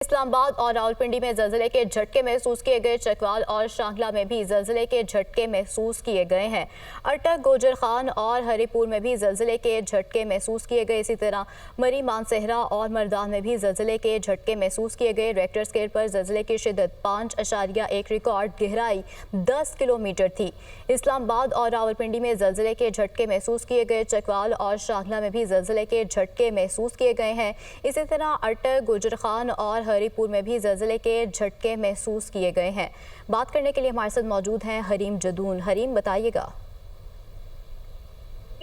इस्लामाबाद और रावलपिंडी में जलजिले के झटके महसूस किए गए। चकवाल और शांगला में भी जलजिले के झटके महसूस किए गए हैं। अटक, गोजर खान और हरिपुर में भी जलजिले के झटके महसूस किए गए। इसी तरह मरी, मानसेहरा और मर्दान में भी जलजिले के झटके महसूस किए गए। रेक्टर स्केल पर जलजिले की शिद्दत 5.1 रिकॉर्ड, गहराई 10 किलोमीटर थी। इस्लामाबाद और रावलपिंडी में जलजिले के झटके महसूस किए गए। चकवाल और शांगला में भी जलजिले के झटके महसूस किए गए हैं। इसी तरह अटक, गोजर खान और हरिपुर में भी जलजिले के झटके महसूस किए गए हैं। बात करने के लिए हमारे साथ मौजूद हैं हरीम जदून। हरीम, बताइएगा।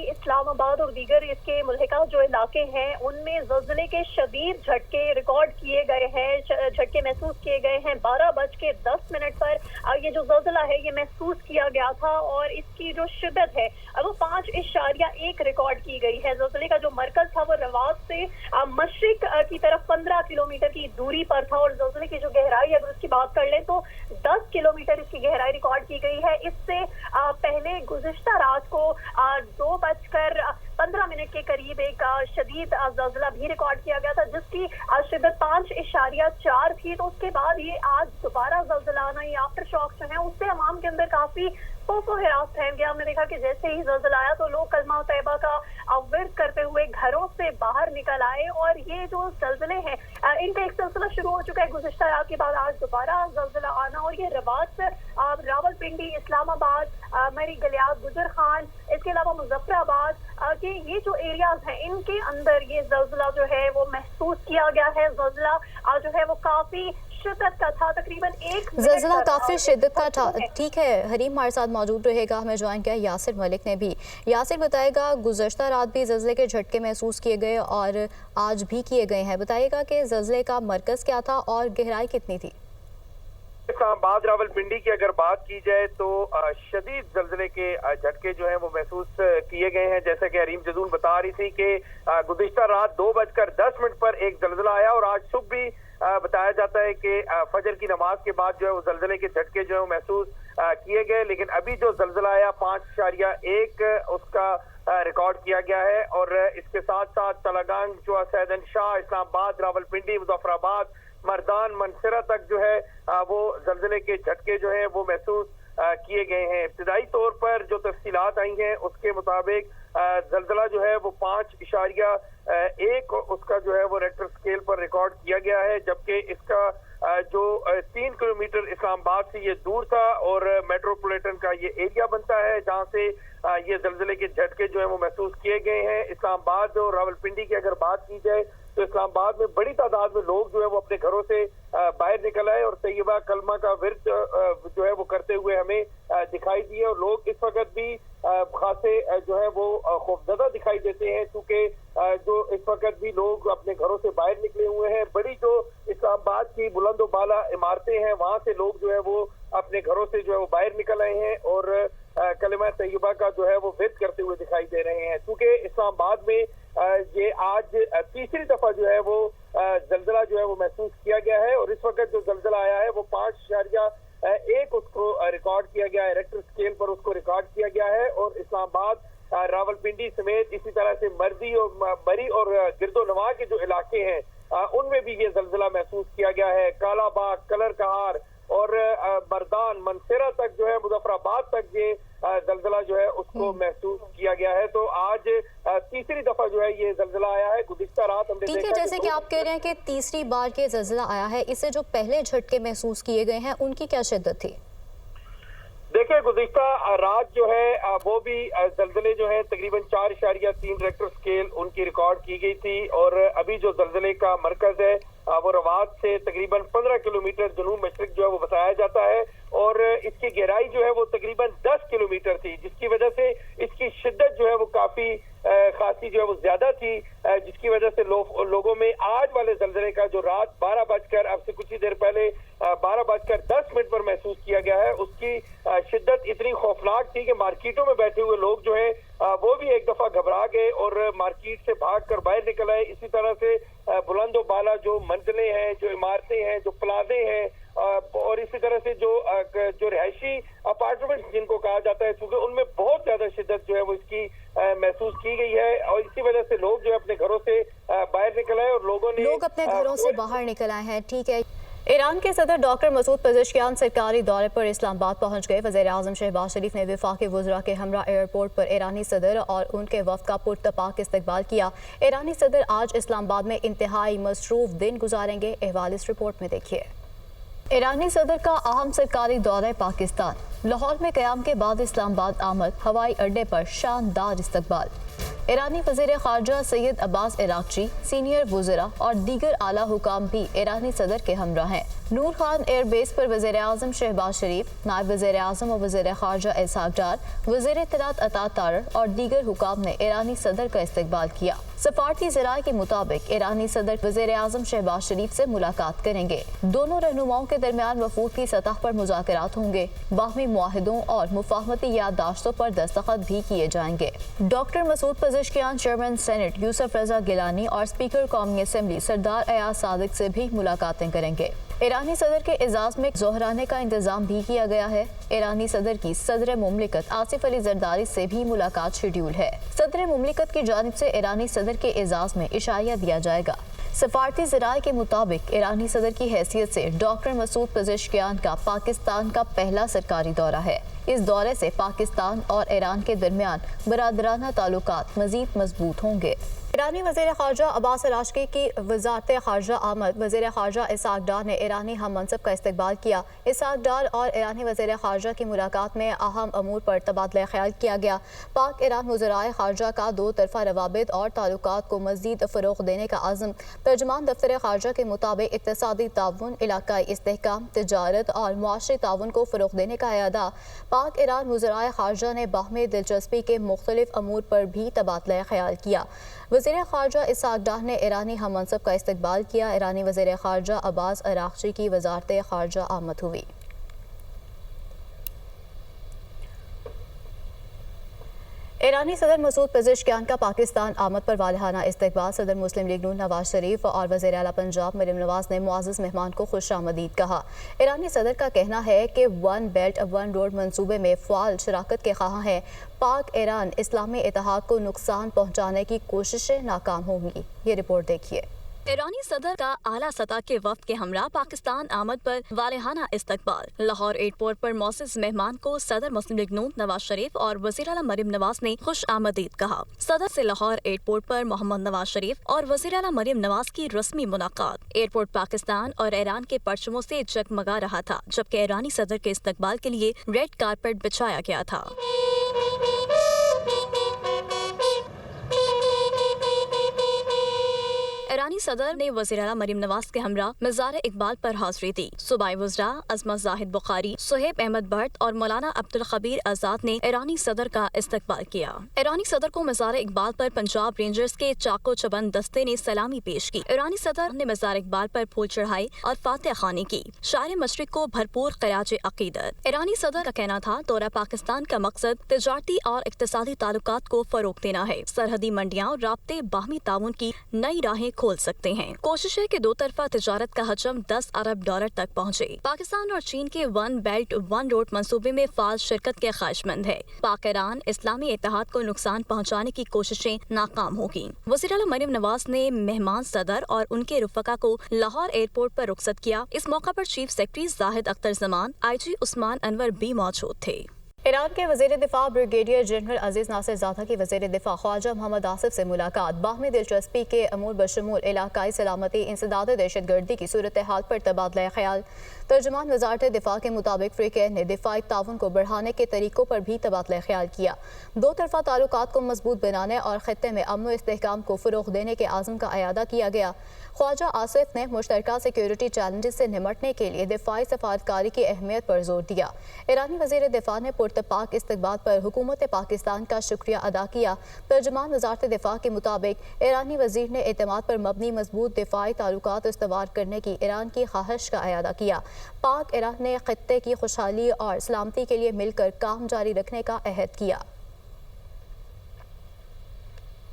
इस्लामाबाद और दीगर इसके मुल्हिका जो इलाके हैं उनमें ज़लज़ले के शदीद झटके रिकॉर्ड किए गए हैं, झटके महसूस किए गए हैं। 12:10 पर ये जो ज़लज़ला है ये महसूस किया गया था और इसकी जो शिद्दत है वो 5.1 रिकॉर्ड की गई है। ज़लज़ले का जो मरकज था वो रवात से मशरिक की तरफ 15 किलोमीटर की दूरी पर था और ज़लज़ले की जो गहराई अगर उसकी बात कर लें तो 10 किलोमीटर इसकी गहराई रिकॉर्ड की गई है। इससे पहले गुज़िश्ता रात को 2:15 के करीब एक शदीद ज़लज़ला भी रिकॉर्ड किया गया था जिसकी शिद्दत 5.4 थी। तो उसके बाद ये आज दोबारा ज़लज़ला आना, ये आफ्टर शॉक जो है उससे अवाम के अंदर काफी खौफ और हिरास फैल गया। हमने देखा कि जैसे ही ज़लज़ला आया तो लोग कलमा तैयबा का विर्द करते हुए घरों से बाहर निकल आए और ये जो ज़लज़ले हैं इनका एक सिलसिला शुरू हो चुका है। गुज़िश्ता रात के बाद आज दोबारा ज़लज़ला आना और ये रवात, रावलपिंडी, इस्लामाबाद, मरी, गलियात, गुजर खान, इसके अलावा मुजफ्फराबाद के ये जो एरियाज हैं इनके अंदर ये ज़लज़ला जो है वो महसूस किया गया है। ज़लज़ला जो है वो काफी शिद्दत का था, तकरीबन एक ज़लज़ला काफी शिद्दत का था। ठीक है, हरीम हमारे साथ मौजूद रहेगा। हमें ज्वाइन किया यासिर मलिक ने भी। यासिर, बताएगा, गुज़श्ता रात भी ज़लज़ले के झटके महसूस किए गए और आज भी किए गए हैं। बताइएगा कि ज़लज़ले का मरकज़ क्या था और गहराई कितनी थी? इस्लामाबाद, रावलपिंडी की अगर बात की जाए तो शदीद जलजले के झटके जो हैं वो महसूस किए गए हैं। जैसा कि हरीम जदून बता रही थी कि गुज़िश्ता रात 2:10 पर एक जलजला आया और आज सुबह भी बताया जाता है कि फजर की नमाज के बाद जो है वो जलजले के झटके जो है वो महसूस किए गए। लेकिन अभी जो जलजला आया 5.1 उसका रिकॉर्ड किया गया है और इसके साथ साथ तलागांग, सैदन शाह, इस्लामाबाद, रावलपिंडी, मुजफ्फराबाद, मर्दान, मनसेरा तक जो है वो जलजले के झटके जो है वो महसूस किए गए हैं। इब्तिदाई तौर पर जो तफसीलात आई हैं उसके मुताबिक जलजला जो है वो 5.1 उसका जो है वो रेक्टर स्केल पर रिकॉर्ड किया गया है, जबकि इसका जो 3 किलोमीटर इस्लामाबाद से ये दूर था और मेट्रोपॉलिटन का ये एरिया बनता है जहाँ से ये जलजले के झटके जो है वो महसूस किए गए हैं। इस्लामाबाद और रावलपिंडी की अगर बात की जाए तो इस्लामाबाद में बड़ी तादाद में लोग जो है वो अपने घरों से बाहर निकल आए और तैयबा कलमा का विर्द जो है वो करते हुए हमें दिखाई दिए और लोग इस वक्त भी खासे जो है वो खौफजदा दिखाई देते हैं क्योंकि जो इस वक्त भी लोग अपने घरों से बाहर निकले हुए हैं। बड़ी जो इस्लामाबाद की बुलंद बाला इमारतें हैं वहां से लोग जो है वो अपने घरों से जो है वो बाहर निकल आए हैं और कलमा तैयबा का जो है वो विर्द करते हुए दिखाई दे रहे हैं। क्योंकि इस्लामाबाद में ये आज तीसरी दफा जो है वो जलजला जो है वो महसूस किया गया है और इस वक्त जो जलजला आया है वो 5.1 उसको रिकॉर्ड किया गया है, रेक्टर स्केल पर उसको रिकॉर्ड किया गया है। और इस्लामाबाद, रावलपिंडी समेत इसी तरह से मरी और गिरदोनवा के जो इलाके हैं उनमें भी ये जलजला महसूस किया गया है। कालाबाग, कलर कहार और मर्दान, मनसेरा तक जो है, मुजफ्फराबाद तक ये जलजला जो है उसको महसूस किया गया है। तो आज तीसरी दफा जो है ये जलजला आया है। गुज़िश्ता रात हमने ठीक है, जैसे कि आप कह रहे हैं कि तीसरी बार ये जलजला आया है, इससे जो पहले झटके महसूस किए गए हैं उनकी क्या शिद्दत थी? देखिए, गुज़िश्ता रात जो है वो भी जलजले जो है तकरीबन 4.3 रेक्टर स्केल उनकी रिकॉर्ड की गई थी और अभी जो जलजले का मरकज है वो रवात से तकरीबन 15 किलोमीटर जनूब मशरिक जो है वो बताया जाता है और इसकी गहराई जो है वो तकरीबन 10 किलोमीटर थी, जिसकी वजह से इसकी शिद्दत जो है वो काफी खासी जो है वो ज्यादा थी, जिसकी वजह से लोगों में आज वाले जलजले का जो रात 12 अब से कुछ ही देर पहले 12:10 पर महसूस किया गया है उसकी शिद्दत इतनी खौफनाक थी कि मार्केटों में बैठे हुए लोग जो है वो भी एक दफा घबरा गए और मार्केट से भागकर बाहर निकल आए। इसी तरह से बुलंद बाला जो मंजिलें हैं, जो इमारतें हैं, जो प्लाजे हैं और इसी तरह से जो रिहायशी अपार्टमेंट जिनको कहा जाता है, क्योंकि उनमें बहुत ज्यादा शिद्दत जो है वो इसकी महसूस की गई है और इसी वजह से लोग जो है अपने घरों से बाहर निकल आए और लोग अपने घरों से बाहर निकल आए हैं। ठीक है। ईरान के सदर डॉक्टर मसूद पेज़ेश्कियान सरकारी दौरे पर इस्लामाबाद पहुंच गए। वज़ीर-ए-आज़म शहबाज शरीफ ने वफाकी वज़रा के हमरा एयरपोर्ट पर ईरानी सदर और उनके वफ़द का पुरतपाक इस्तकबाल किया। ईरानी सदर आज इस्लामाबाद में इंतहाई मसरूफ दिन गुजारेंगे। अहवाल इस रिपोर्ट में देखिए। ईरानी सदर का अहम सरकारी दौरा पाकिस्तान। लाहौर में क़याम के बाद इस्लामाबाद आमद, हवाई अड्डे पर शानदार इस्तकबाल। ईरानी वज़ीर ख़ारजा सैयद अब्बास इराक़ची, सीनियर वज़रा और दीगर आला हुकाम भी ईरानी सदर के हमरा हैं। नूर खान एयरबेस पर वज़ीर-ए-आज़म शहबाज शरीफ, नायब वज़ीर-ए-आज़म और वज़ीर ख़ारजा इसहाक़ डार, वज़ीर इत्तलात अता तारर और दीगर हुकाम ने ईरानी सदर का इस्तकबाल किया। सफारती ज़राए के मुताबिक ईरानी सदर वज़ीर-ए-आज़म शहबाज शरीफ से मुलाकात करेंगे। दोनों रहनुमाओं के दरमियान वफूद की सतह पर मुज़ाकरात होंगे। बाहमी मुआहिदों और मुफाहमती याददाश्तों पर दस्तखत भी किए जाएंगे। Doctor Masoud Pezeshkian chairman senate Yusuf Raza Gilani और स्पीकर कौमी असम्बली सरदार अयाज सादिक से भी मुलाकातें करेंगे। ईरानी सदर के एजाज में जोहराने का इंतजाम भी किया गया है। ईरानी सदर की सदर मुमलिकत आसिफ अली जरदारी से भी मुलाकात शेड्यूल है। सदर मुमलिकत की जानिब से ईरानी सदर के एजाज में इशारिया दिया जाएगा। सफारती ज़राए के मुताबिक ईरानी सदर की हैसियत से डॉक्टर मसूद पेज़ेश्कियान का पाकिस्तान का पहला सरकारी दौरा है। इस दौरे से पाकिस्तान और ईरान के दरमियान बरादराना ताल्लुकात मजीद मजबूत होंगे। ईरानी वज़ीर ख़ारजा अब्बास अराग़ची की वज़ारत ख़ारजा आमद। वज़ीर ख़ारजा इसहाक़ डार ने ईरानी हम मनसब का इस्तकबाल किया। इसहाक़ डार और ईरानी वज़ीर ख़ारजा की मुलाकात में अहम अमूर पर तबादला ख्याल किया गया। पाक ईरान वज़राए ख़ारजा का दो तरफ़ा रवाबित और ताल्लुकात को मज़ीद फ़रोग़ देने का आज़म। तर्जुमान दफ्तर ख़ारजा के मुताबिक इक़्तिसादी ताउन, इलाक़ाई इस्तेहकाम, तिजारत और मुआशरी ताउन को फ़रोग़ देने का इरादा। पाक ईरान वज़राए ख़ारजा ने बाहमी दिलचस्पी के मुख्तलिफ अमूर पर भी तबादला ख्याल किया। वज़ीर ख़ारजा इसहाक़ डार ने ईरानी हम मनसब का इस्तकबाल किया। ईरानी वज़ीर ख़ारजा अब्बास अराग़ची की वज़ारत ख़ारजा आमद हुई। ईरानी सदर मसूद पेज़ेश्कियान का पाकिस्तान आमद पर वालिहाना इस्तकबाल। सदर मुस्लिम लीग नून नवाज शरीफ और वज़ीर आला पंजाब मरीम नवाज ने मुआज़्ज़ज़ मेहमान को खुशामदीद कहा। ईरानी सदर का कहना है कि वन बेल्ट वन रोड मंसूबे में फ़ाल शराकत के ख़्वाह हैं। पाक ईरान इस्लामी इत्तेहाद को नुकसान पहुँचाने की कोशिशें नाकाम होंगी। ये रिपोर्ट देखिए। ईरानी सदर का आला सतह के वफ्द के हमरा पाकिस्तान आमद पर वालिहाना इस्तकबाल। लाहौर एयरपोर्ट पर मौसस मेहमान को सदर मुस्लिम लीग नून नवाज शरीफ और वज़ीर आला मरीम नवाज ने खुश आमदीद कहा। सदर से लाहौर एयरपोर्ट पर मोहम्मद नवाज शरीफ और वज़ीर आला मरीम नवाज की रस्मी मुलाकात। एयरपोर्ट पाकिस्तान और ईरान के परचमों से जगमगा रहा था, जबकि ईरानी सदर के इस्तकबाल के लिए रेड कारपेट बिछाया गया था। ईरानी सदर ने वज़ीर आला मरीम नवाज के हमरा मज़ार इकबाल पर हाज़िरी दी। सूबाई वज़रा अज़मत ज़ाहिद बुखारी, सुहेब अहमद भट्ट और मौलाना अब्दुल खबीर आज़ाद ने ईरानी सदर का इस्तकबाल किया। ईरानी सदर को मज़ार इकबाल पर पंजाब रेंजर्स के चाको चबंद दस्ते ने सलामी पेश की। ईरानी सदर ने मज़ार इकबाल पर फूल चढ़ाए और फातिहा खानी की। शायर मशरिक को भरपूर ख़िराज अक़ीदत। ईरानी सदर का कहना था दौरा पाकिस्तान का मकसद तिजारती और इक़्तिसादी ताल्लुकात को फ़रोग़ देना है। सरहदी मंडियाँ और राब्ते बाहमी ताउन की नई राहें खोल सकते हैं। कोशिश है कि दो तरफा तिजारत का हजम 10 अरब डॉलर तक पहुँचे। पाकिस्तान और चीन के वन बेल्ट वन रोड मंसूबे में फाल शिरकत के ख्वाहिशमंद है। पाक ईरान इस्लामी इत्तेहाद को नुकसान पहुँचाने की कोशिशें नाकाम होगी। वज़ीर आला मरीम नवाज ने मेहमान सदर और उनके रुफ़का को लाहौर एयरपोर्ट पर रुखसत किया। इस मौका पर chief secretary Zahid Akhtar Zaman, IG Usman Anwar भी मौजूद थे। ईरान के वज़ीर दिफा ब्रिगेडियर जनरल अजीज नासिर ज़ादा की वज़ीर दिफा ख्वाजा मोहम्मद आसिफ से मुलाकात। बाहमी दिलचस्पी के अमूर बशमूल इलाकाई सलामती, इंसदाद दहशतगर्दी की सूरत हाल पर तबादला ख्याल। तर्जुमान वज़ारत दिफा के मुताबिक फ़्रीक़ैन ने दिफाई ताउन को बढ़ाने के तरीक़ों पर भी तबादला ख्याल किया। दो तरफ़ा ताल्लुकात को मजबूत बनाने और ख़ित्ते में अमन व इस्तेहकाम को फ़रोग़ देने के आज़म का अयादा किया गया। ख्वाजा आसिफ ने मुश्तरका सिक्योरिटी चैलेंजेस से निमटने के लिए दिफाई सफारतकारी की अहमियत पर जोर दिया। ईरानी वज़ीर दिफा ने पुरतपाक इस्तकबाल पर हुकूमत पाकिस्तान का शुक्रिया अदा किया। तर्जुमान वज़ारत दिफा के मुताबिक ईरानी वज़ीर ने एतमाद पर मबनी मजबूत दिफाई ताल्लुकात इस्तवार करने की ईरान की ख्वाहिश का अयादा किया। पाक ईरान ने खित्ते की खुशहाली और सलामती के लिए मिलकर काम जारी रखने का अहद किया।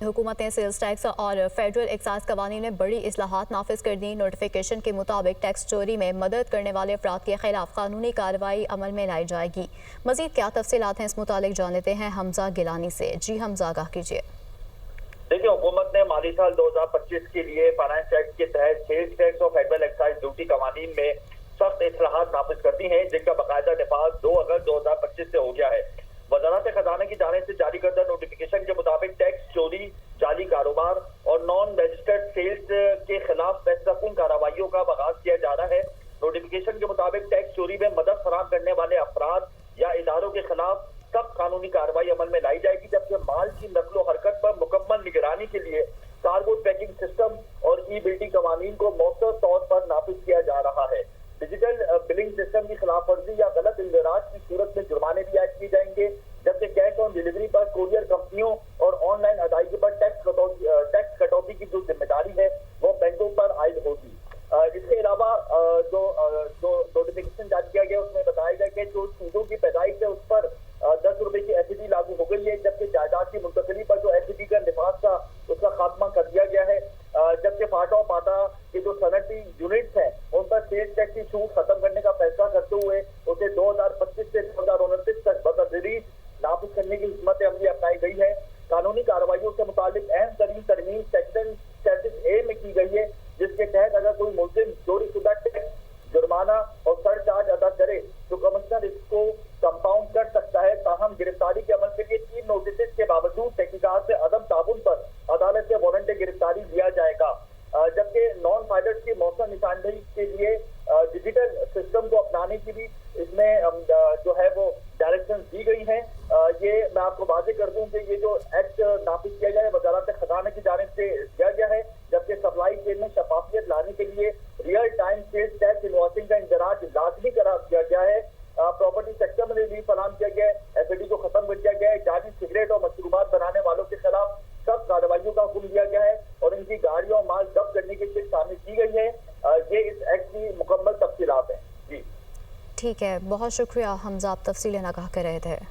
हुकूमत ने सेल्स टैक्स और फेडरल एक्साइज कवानीन में बड़ी इस्लाहात नाफिज कर दी। नोटिफिकेशन के मुताबिक टैक्स चोरी में मदद करने वाले अफराद के खिलाफ कानूनी कार्रवाई अमल में लाई जाएगी। मजीद क्या तफसीलात हैं इस मुतालिक जान लेते हैं हमजा गिलानी से। जी हमजा, आगाह कीजिए। देखिए, हुकूमत ने माली साल 2025 के लिए फाइनेंस एक्ट के तहत सेल्स टैक्स और फेडरल एक्साइज ड्यूटी कवानीन में सख्त इस्लाहात नाफिज कर दी हैं, जिनका बाकायदा नफाज 2 अगस्त 2025 से हो गया है। वजारत खजाना की जानिब से जारी करदा नोटिफिकेशन के मुताबिक टैक्स चोरी, जाली कारोबार और नॉन रजिस्टर्ड सेल्स के खिलाफ फैसलाकुन कार्रवाइयों का आगाज किया जा रहा है। नोटिफिकेशन के मुताबिक टैक्स चोरी में मदद फराहम करने वाले अफराद या इदारों के खिलाफ सख्त कानूनी कार्रवाई अमल में लाई जाएगी, जबकि माल की नकलो हरकत पर मुकम्मल निगरानी के लिए कार्गो ट्रैकिंग सिस्टम और ई बिल्डिंग कवानीन को मौसर तौर पर नाफिज किया जा रहा है। डिजिटल बिलिंग सिस्टम की खिलाफ वर्जी या गलत इंदराज की सूरत में जुर्माने भी आयद किए जाएंगे, जबकि कैश ऑन डिलीवरी पर कोरियर कंपनियों और ऑनलाइन अदायगी पर टैक्स कटौती की जो जिम्मेदारी है वो बैंकों पर आयद होगी। इसके अलावा जो नोटिफिकेशन जारी किया गया उसमें बताया गया कि जो चीजों की पैदाइश है उस पर 10 रुपए की एसईडी लागू हो गई है, जबकि जायदाद की मुंतकली पर जो एसईडी का निफाज था उसका खात्मा कर दिया गया है। जबकि फाटा और पाटा के जो सनती यूनिट्स हैं उन पर सेल्स टैक्स की छूट खत्म करने का फैसला करते हुए उसे 2025 से 2029 तक बतदरीज नाफिज करने की हिकमत अमली अपनाई गई है। कानूनी कार्रवाइयों से मुतालिक अहम तरीन तरमीम सेक्शन 37A में की गई है, जिसके तहत अगर कोई मुल्जिम चोरीशुदा टैक्स, जुर्माना और सरचार्ज अदा करे तो कमिश्नर इसको कंपाउंड कर सकता है। ताहम गिरफ्तारी के अमल के लिए 3 नोटिस के बावजूद तहकीकात से अदम ताबुन पर अदालत से वारंट गिरफ्तारी दिया जाएगा। जबकि नॉन फाइलर्स की मौसम निशानदेही के लिए डिजिटल सिस्टम को अपनाने की भी इसमें जो है वो डायरेक्शन दी गई हैं। ये मैं आपको वाज़ेह कर दूं कि ये जो एक्ट नाफिज किया गया है वजारत खजाना की जानिब से किया गया है, जबकि सप्लाई चेन में शफाफियत लाने के लिए real time sales tax invoicing का इंदराज लाजमी करार दिया गया है। प्रॉपर्टी सेक्टर में रिलीफ फराहम किया गया है, एफईडी को खत्म कर दिया गया है। जाली सिगरेट और मशरूबात बनाने वालों के खिलाफ सख्त कार्रवाइयों का हुक्म दिया गया है और इनकी गाड़ियों और माल जब्त करने की सिर्फ शामिल की गई है। ये इस एक्ट की मुकम्मल तफसीलात हैं। जी ठीक है, बहुत शुक्रिया हमजा, आप तफसीलें आगाह कर रहे थे।